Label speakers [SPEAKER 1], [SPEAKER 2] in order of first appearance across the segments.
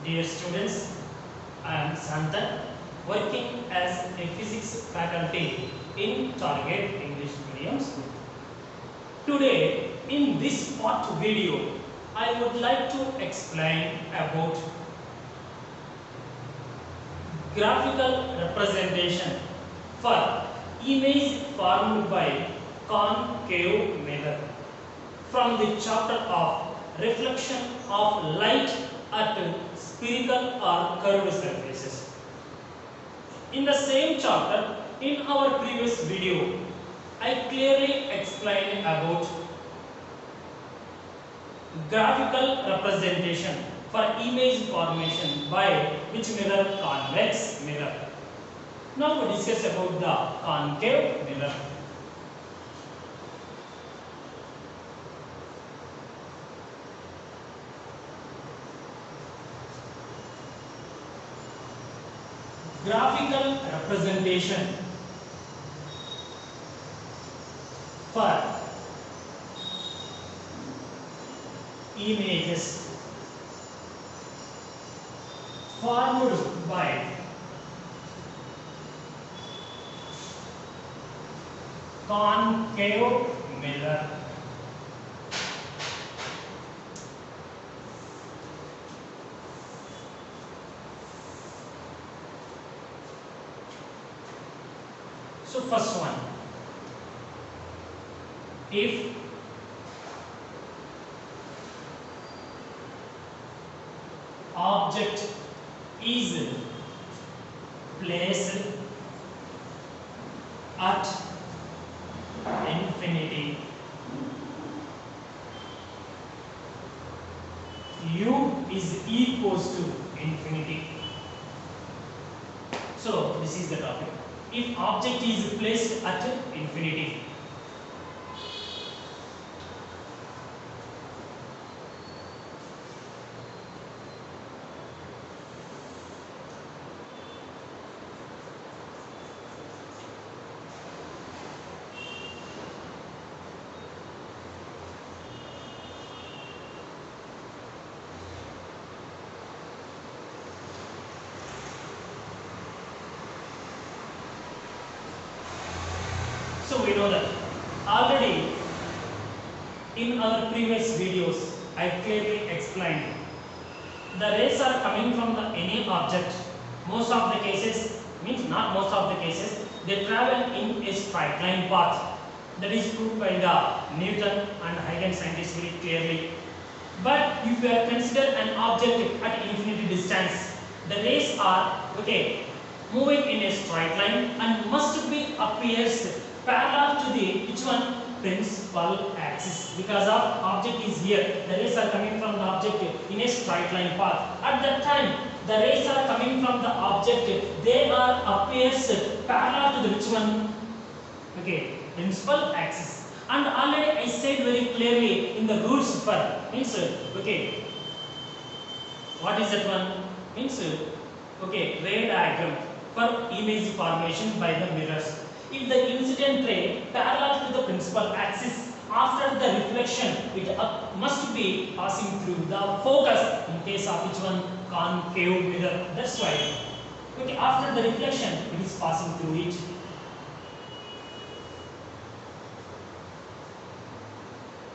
[SPEAKER 1] Dear students, I am Santan, working as a physics faculty in Target English Medium School. Today, in this part video, I would like to explain about graphical representation for image formed by concave mirror from the chapter of reflection of light at spherical or curved surfaces. In the same chapter, in our previous video, I clearly explained about graphical representation for image formation by which mirror? Convex mirror. Now we discuss about the concave mirror. Graphical representation for images formed by concave mirror. So first one, if object is placed at infinity, u is equals to infinity. So this is the topic. If object is placed at infinity, so we know that already in our previous videos I clearly explained the rays are coming from any object. Most of the cases, means not most of the cases, they travel in a straight line path. That is proved by the Newton and Huygens scientists very clearly. But if you consider an object at infinity distance, the rays are moving in a straight line and must be appears parallel to the which one? Principal axis. Because of object is here, the rays are coming from the object in a straight line path. At that time, the rays are coming from the object, they are appears parallel to the which one? Principal axis. And already I said very clearly in the rules for means what is that one? Means ray diagram for image formation by the mirrors. If the incident ray parallel to the principal axis, after the reflection it must be passing through the focus in case of which one? Concave mirror. That's why after the reflection it is passing through it.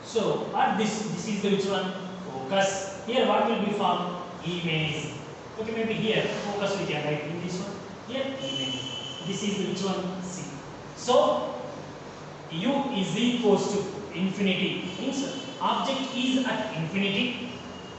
[SPEAKER 1] So at this is the which one? Focus. Here what will be formed? Image. Maybe here focus we can write in this one. Here image. This is the which one? C. So u is equals to infinity, means object is at infinity.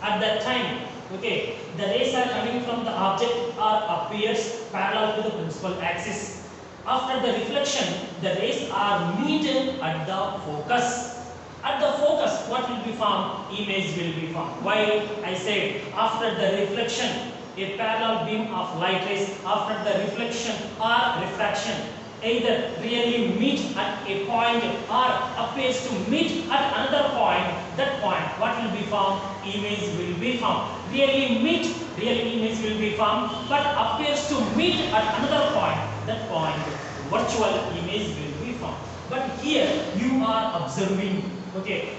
[SPEAKER 1] At that time, the rays are coming from the object or appears parallel to the principal axis. After the reflection, the rays are meted at the focus. At the focus, what will be formed? Image will be formed. Why? I said after the reflection, a parallel beam of light rays after the reflection or refraction either really meet at a point or appears to meet at another point. That point, what will be formed? Image will be formed. Really meet, really image will be formed, but appears to meet at another point. That point, virtual image will be formed. But here you are observing,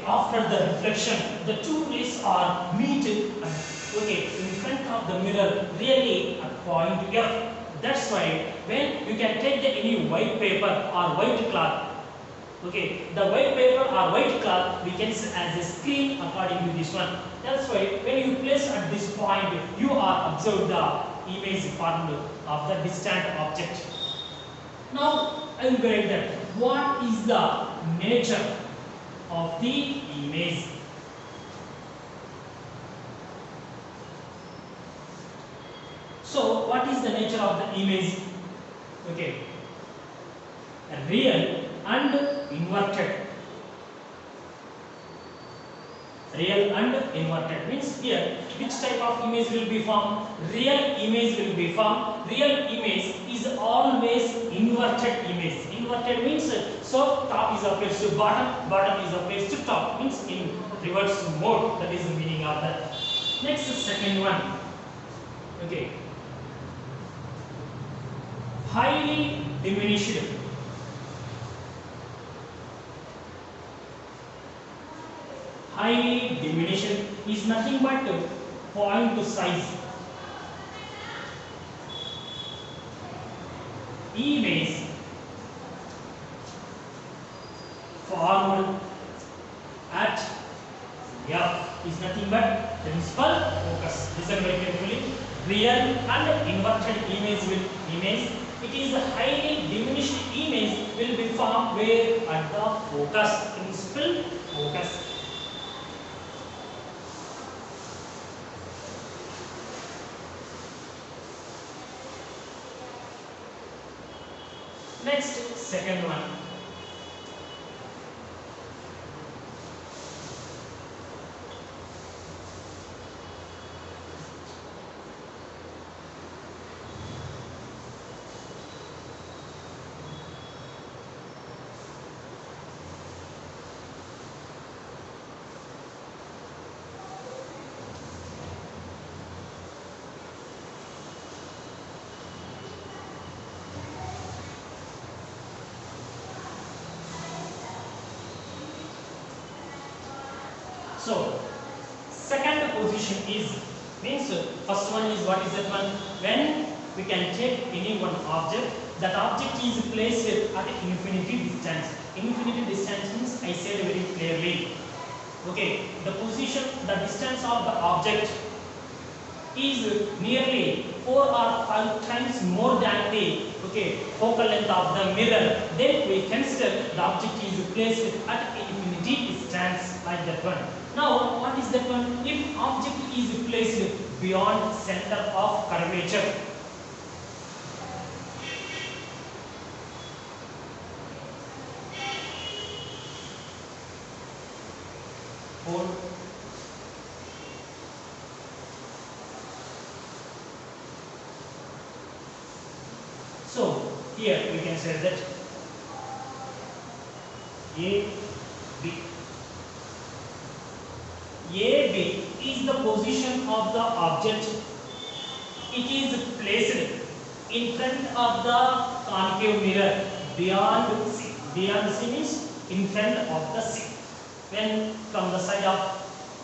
[SPEAKER 1] after the reflection, the two rays are meeting at okay, in front of the mirror, really at point F. That's why when you can take the any white paper or white cloth, okay, the white paper or white cloth we can see as a screen according to this one. That's why when you place at this point, you are observe the image formed of the distant object. Now I will write that what is the nature of the image. So what is the nature of the image? Okay, real and inverted. Real and inverted means here which type of image will be formed? Real image will be formed. Real image is always inverted image. Inverted means so top is opposed to bottom, bottom is opposed to top, means in reverse mode. That is the meaning of that. Next, second one. Okay, highly diminished. Highly diminished is nothing but point size. Image formed at F is nothing but principal focus. Listen very carefully. Real and inverted image. It is a highly diminished image will be formed where at the focus, principal focus. Next, second one. So, second position is means first one is what is that one? When we can take any one object, that object is placed at infinity distance. Infinity distance means I said very clearly. Okay, the position, the distance of the object is nearly 4 or 5 times more than the focal length of the mirror. Then we consider the object is placed at infinity distance like that one. Now, what is that one? If object is placed beyond center of curvature, so here we can say that AB is the position of the object. It is placed in front of the concave mirror beyond C. Beyond C means in front of the C. When from the side of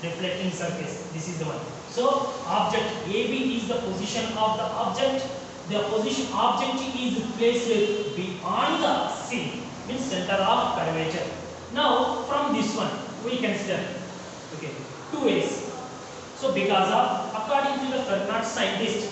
[SPEAKER 1] reflecting surface, this is the one. So object AB is the position of the object. The position object is placed beyond the C, means center of curvature. Now from this one we consider two ways. So because of according to the Fermat scientist,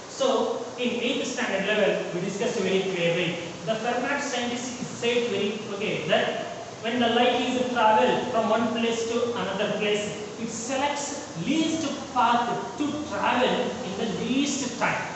[SPEAKER 1] so in 8th standard level we discussed very clearly. The Fermat scientist said very that when the light is travel from one place to another place, it selects least path to travel in the least time.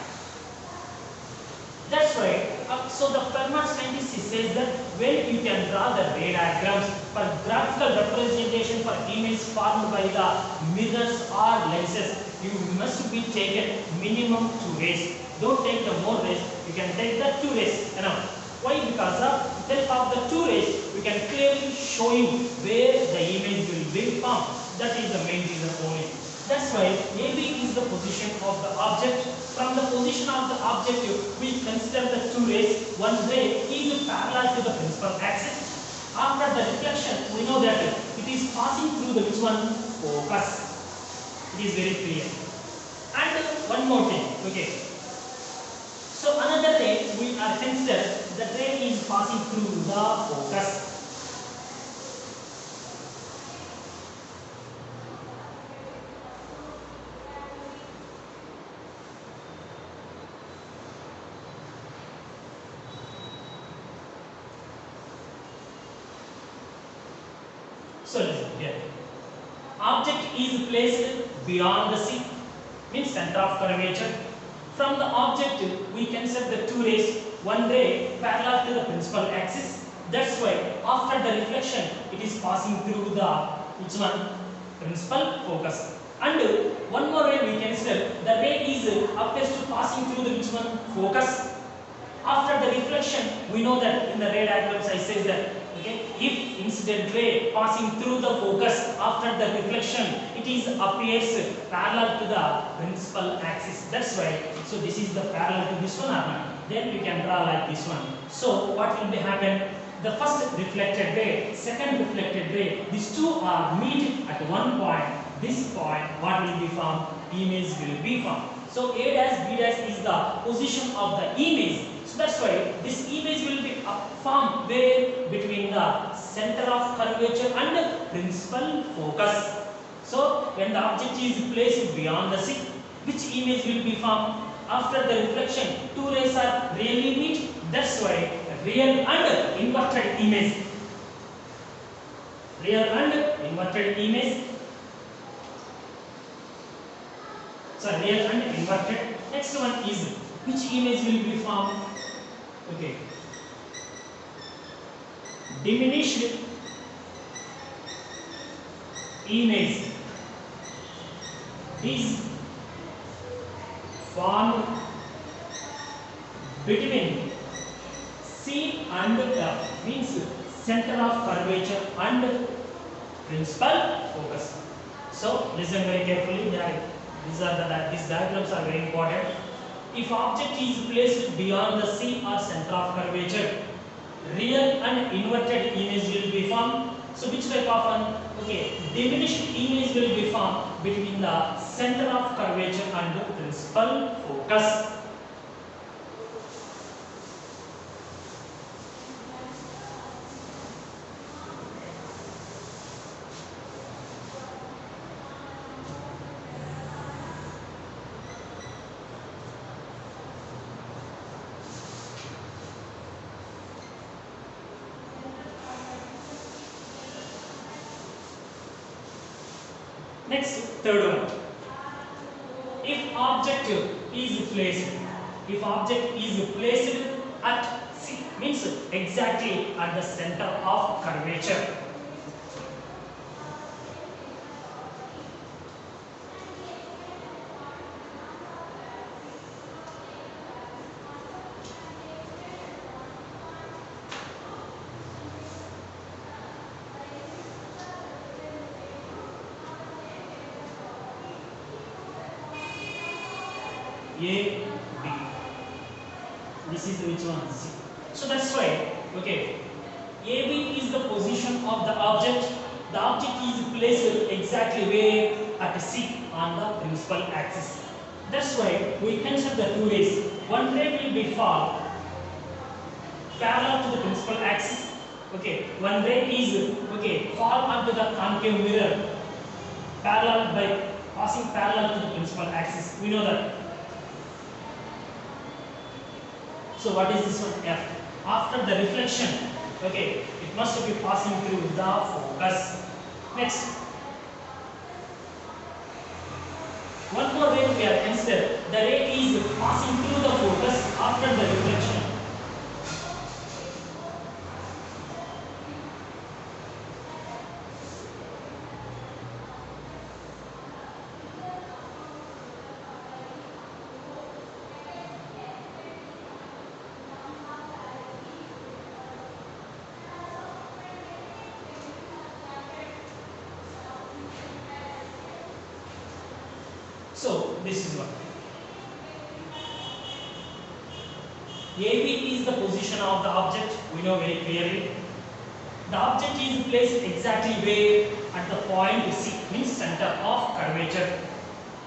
[SPEAKER 1] That's why, so the Fermat scientist says that when you can draw the ray diagrams for graphical representation for image formed by the mirrors or lenses, you must be taken minimum 2 rays. Don't take the more rays, you can take the 2 rays enough. Why? Because of help of the 2 rays, we can clearly show you where the image will be formed. That is the main reason only. That's why AB is the position of the object. From the position of the object, we consider the 2 rays. One ray is parallel to the principal axis. After the reflection, we know that it is passing through the which one? Focus. It is very clear. And one more thing, okay. So another ray we are consider the ray is passing through the focus. So listen here. Object is placed beyond the C, means center of curvature. From the object, we can set the two rays. One ray parallel to the principal axis. That's why after the reflection, it is passing through the which one? Principal focus. And one more ray we can set the ray is appears to passing through the which one? Focus. After the reflection, we know that in the ray diagrams I say that okay, if incident ray passing through the focus after the reflection, it is appears parallel to the principal axis. That's why. So this is the parallel to this one or not. Then we can draw like this one. So what will be happen? The first reflected ray, second reflected ray, these two are meet at one point. This point, what will be formed? Image will be formed. So A dash B dash is the position of the image. So that's why this image will be formed where between the center of curvature and principal focus. So when the object is placed beyond the C, which image will be formed? After the reflection, two rays are really meet. That's why real and inverted image. Real and inverted image. So real and inverted. Next one is which image will be formed? Okay. Diminished image is formed between C and F, means center of curvature and principal focus. So listen very carefully. These diagrams are very important. If object is placed beyond the C or center of curvature, real and inverted image will be formed. So which type of one? Okay, diminished image will be formed between the center of curvature and the principal focus. Next, third one. If object is placed at C, means exactly at the center of curvature. A, B. This is which one? C. So that's why, okay, AB is the position of the object. The object is placed exactly where at C on the principal axis. That's why we consider the two rays. One ray will be fall parallel to the principal axis. Okay, one ray is fall onto the concave mirror parallel by passing parallel to the principal axis. We know that. So what is this one? F. After the reflection, okay, it must be passing through the focus. Next, one more ray we are considered. The ray is passing through the focus after the reflection. So this is what AB is the position of the object. We know very clearly. The object is placed exactly where at the point C, means center of curvature.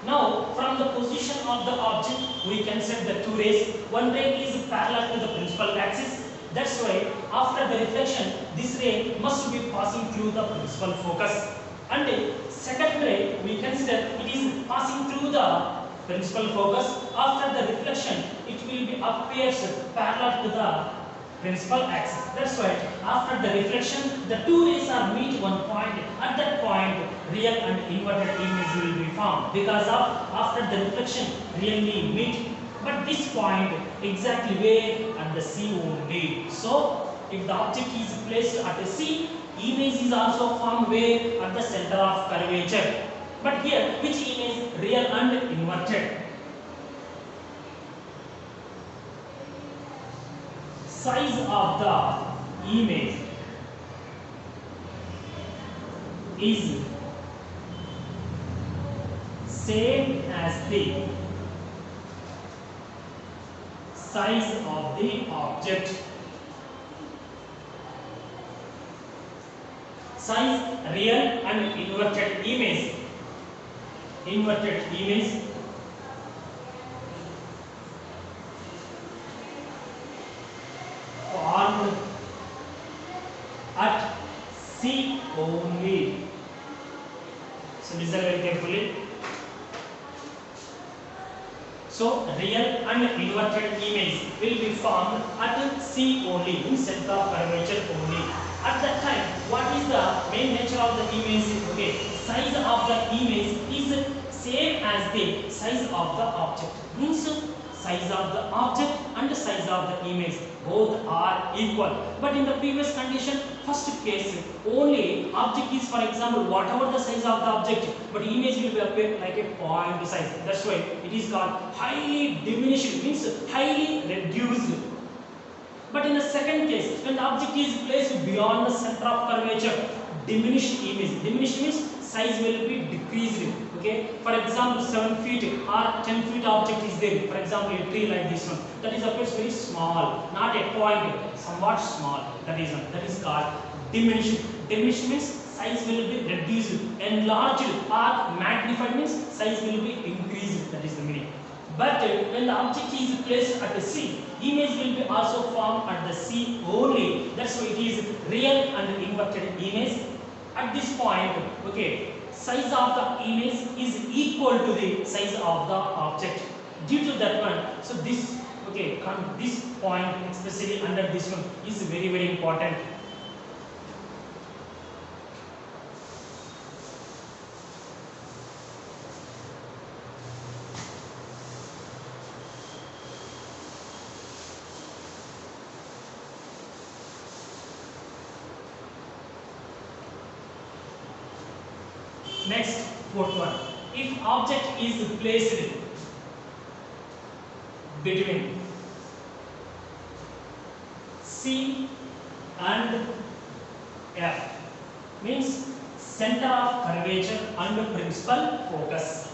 [SPEAKER 1] Now, from the position of the object, we can set the two rays. One ray is parallel to the principal axis. That's why, after the reflection, this ray must be passing through the principal focus. And second ray, we consider it is passing through the principal focus. After the reflection, it will be appears parallel to the principal axis. That's why after the reflection, the two rays are meet one point. At that point, real and inverted image will be formed because of after the reflection really meet. But this point exactly where at the C only. So if the object is placed at the C, image is also formed where at the center of curvature. But here, which image? Real and inverted. Size of the image is same as the size of the object. Size real and inverted image. Inverted image formed at C only. So listen very carefully. So real and inverted image will be formed at C only, in center of curvature only. At that time, what is the main nature of the image? Okay, size of the image is same as the size of the object. Means size of the object and size of the image both are equal. But in the previous condition, first case, only object is, for example, whatever the size of the object, but image will be appear like a point size. That's why it is called highly diminished, means highly reduced. But in the second case, when the object is placed beyond the center of curvature, diminished image. Diminished means size will be decreased. Okay. For example, 7 feet or 10 feet object is there. For example, a tree like this one. That is appears very small, not a point, somewhat small. That is called diminished. Diminished means size will be reduced. Enlarged or magnified means size will be increased. That is the meaning. But when the object is placed at the C, image will be also formed at the C only. That's why it is real and inverted image. At this point, okay, size of the image is equal to the size of the object. Due to that one, so this, okay, this point, especially under this one, is very, very important. Next, fourth one. If object is placed between C and F, means center of curvature and principal focus.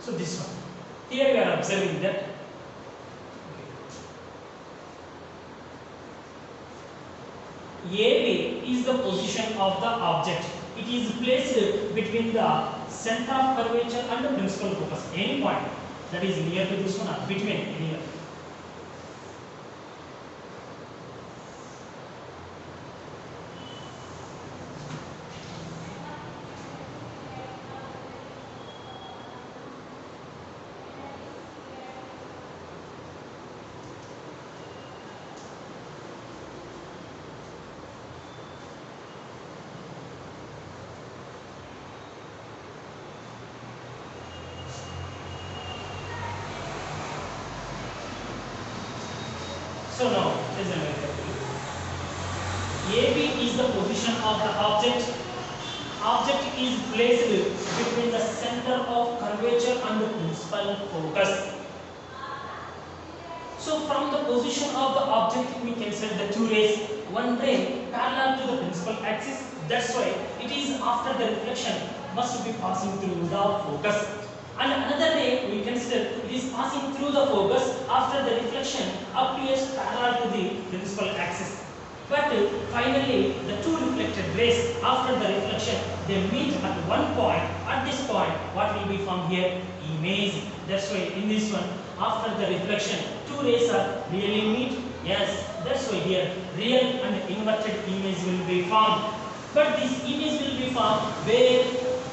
[SPEAKER 1] So this one, here we are observing that AB is the position of the object. It is placed between the center of curvature and the principal focus. Any point that is near to this one or between any. So now, listen very carefully. AB is the position of the object. Object is placed between the center of curvature and the principal focus. So from the position of the object we can set the two rays, one ray parallel to the principal axis, that's why it is after the reflection must be passing through the focus, and another ray we consider it is passing through the focus after the reflection appears parallel to the principal axis. But finally the two reflected rays after the reflection they meet at one point. At this point what will be formed here? Image. That's why in this one after the reflection two rays are really meet. Yes, that's why here real and inverted image will be formed. But this image will be formed where?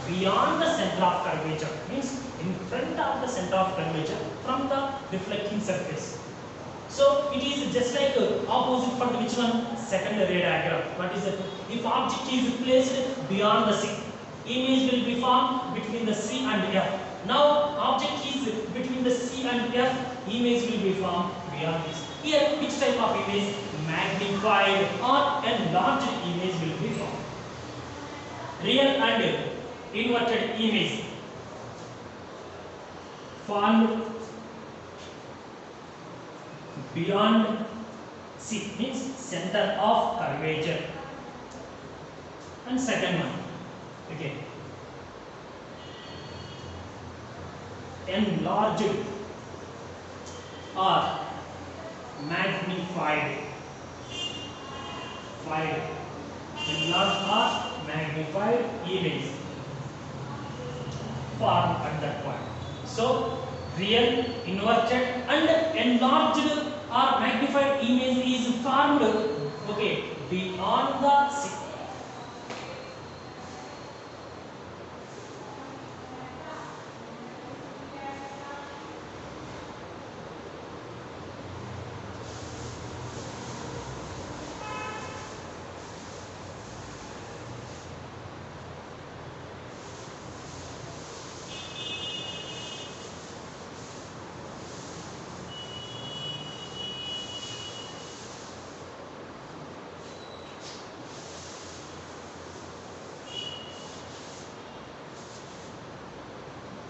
[SPEAKER 1] Beyond the center of curvature, means in front of the center of curvature from the reflecting surface. So it is just like opposite for which one? Second ray diagram. What is it? If object is placed beyond the C, image will be formed between the C and F. Now object is between the C and F, image will be formed beyond this. Here which type of image? Magnified or enlarged image will be formed. Real and inverted image formed beyond C, means center of curvature. And second one, okay, enlarged or magnified, enlarged or magnified image formed at that point. So real, inverted and enlarged or magnified image is formed, okay, beyond the C.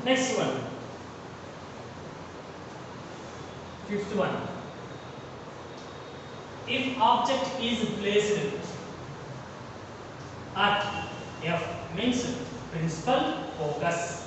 [SPEAKER 1] Next one, fifth one. If object is placed at F, means principal focus.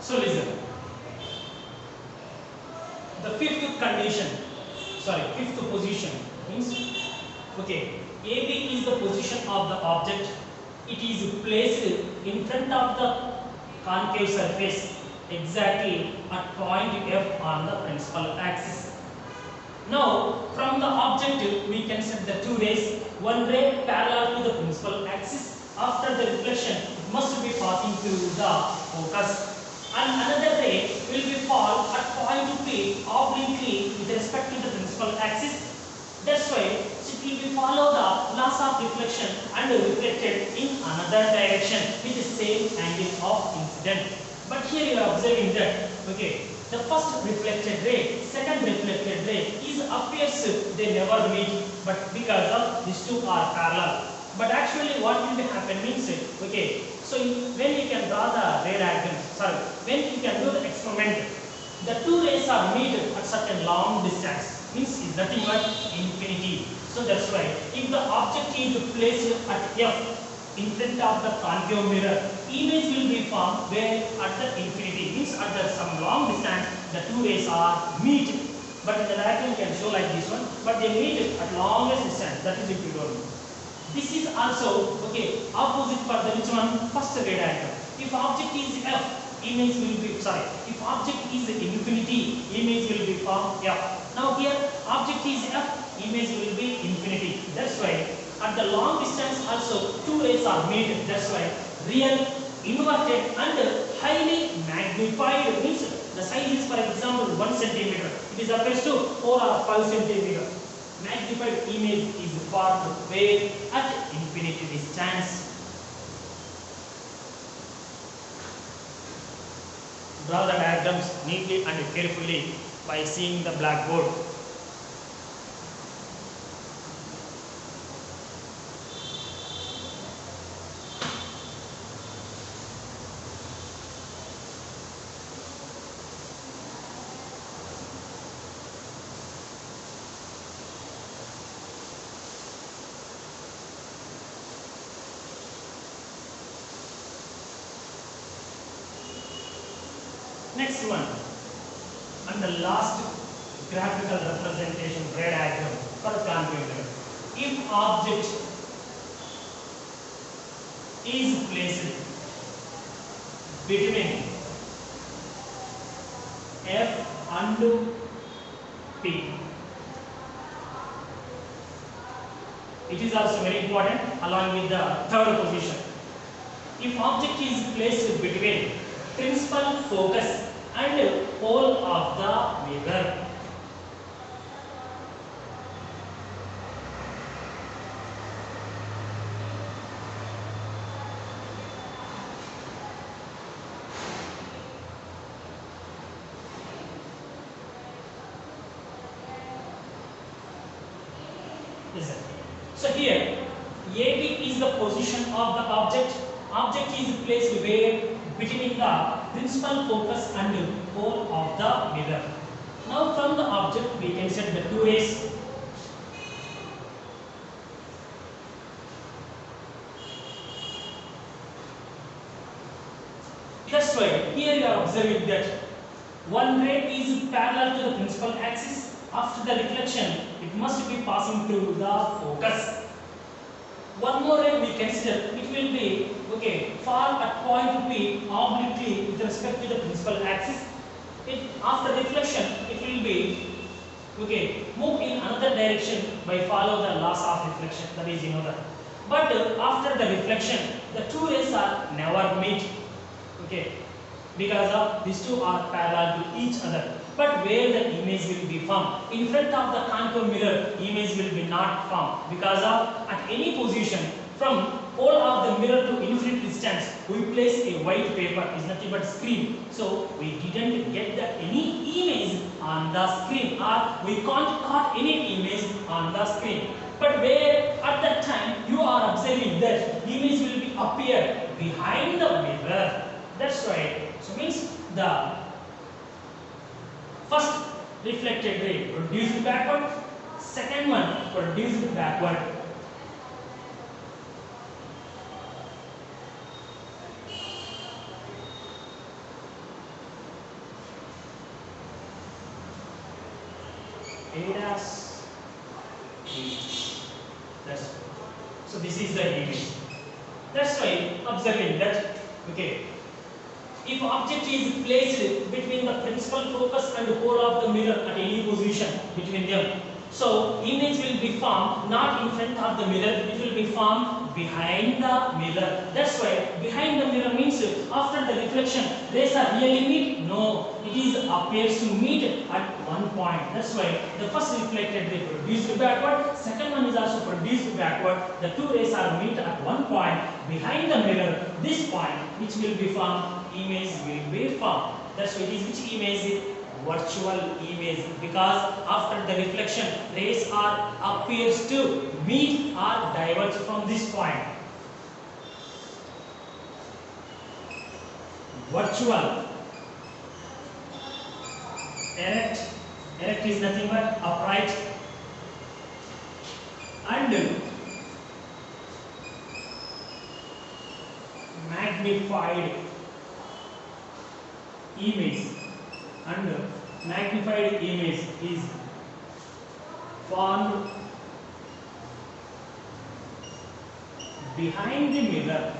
[SPEAKER 1] So listen, the fifth position means, okay, AB is the position of the object. It is placed in front of the concave surface exactly at point F on the principal axis. Now from the object we can set the two rays, one ray parallel to the principal axis. After the reflection it must be passing through the focus, and another ray will be fall at point P obliquely with respect to the principal axis. That's why it will be follow the laws of reflection and reflected in another direction with the same angle of incident. But here you are observing that, okay, the first reflected ray, second reflected ray is appears they never meet, but because of these two are parallel. But actually what will be happen means, okay, so when you can draw the ray diagram, sorry, when you can do the experiment, the two rays are meet at certain long distance, means is nothing but infinity. So that's why if the object is placed at F in front of the concave mirror, image will be formed where at the infinity, means at the some long distance the two rays are meet. But in the diagram you can show like this one, but they meet at longest distance, that is if you don't know. This is also okay opposite for the which one, first ray diagram. If object is F, image will be, sorry, if object is infinity, image will be formed F. Now here object is F, image will be infinity. That's why at the long distance also two rays are made. That's why real, inverted and highly magnified, means the size is for example 1 centimeter, it is appears to 4 or 5 centimeter. Magnified image is formed where at infinity distance. Draw the diagrams neatly and carefully by seeing the blackboard. Next one, and the last graphical representation, ray diagram for concave mirror. If object is placed between F and P, it is also very important along with the third position. If object is placed between principal focus and pole of the mirror, listen. So here AB is the position of the object. Object is placed where between the principal focus and pole of the mirror. Now from the object we can set the two rays. That's why here you are observing that one ray is parallel to the principal axis. After the reflection, it must be passing through the focus. One more ray we consider, it will be okay fall at point P obliquely with respect to the principal axis. After reflection, it will be okay move in another direction by follow the laws of reflection, that is you know that. But after the reflection, the two rays are never meet, okay, because of these two are parallel to each other. But where the image will be formed, in front of the concave mirror, image will be not formed because of at any position from pole of the mirror to infinite distance we place a white paper, is nothing but screen. So we didn't get any image on the screen, or we can't caught any image on the screen. But where at that time you are observing that image will be appear behind the mirror. That's right. So means the first reflected ray produced backward, second one produced backward. A dash B. That's so this is the image. That's why observing that okay. If object is placed between the principal focus and the pole of the mirror at any position between them, so image will be formed not in front of the mirror, it will be formed behind the mirror. That's why behind the mirror means after the reflection rays are really meet? No, it is appears to meet at one point. That's why the first reflected ray produced backward, second one is also produced backward. The two rays are meet at one point behind the mirror. This point which will be formed, image will be formed. That's why it is which image? Virtual image, because after the reflection rays are appears to meet or diverge from this point. Virtual. Erect. Erect is nothing but upright. And magnified image. And magnified image is formed behind the mirror.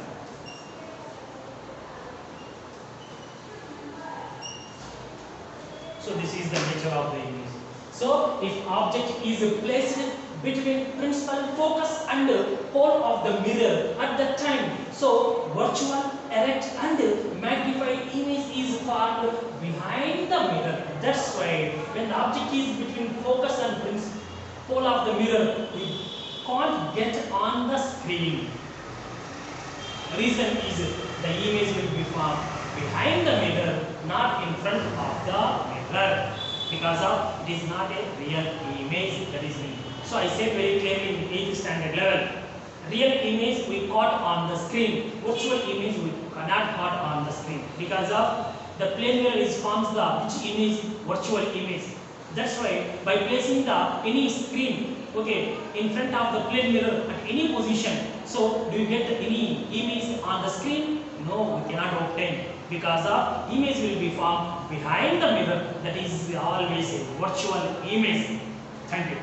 [SPEAKER 1] So this is the nature of the image. So if object is placed between principal focus and pole of the mirror at that time, so virtual, erect and magnified image is formed behind the mirror. That's why when the object is between focus and pole of the mirror, we can't get on the screen. Reason is the image will be formed behind the mirror, not in front of the mirror, because of it is not a real image. That is me. So I said very clearly in 8th standard level, real image we caught on the screen, virtual image we cannot caught on the screen, because of the plane mirror is forms the which image, virtual image. That's why by placing the any screen, okay, in front of the plane mirror at any position, so do you get any image on the screen? No, we cannot obtain, because the image will be formed behind the mirror. That is always a virtual image. Thank you.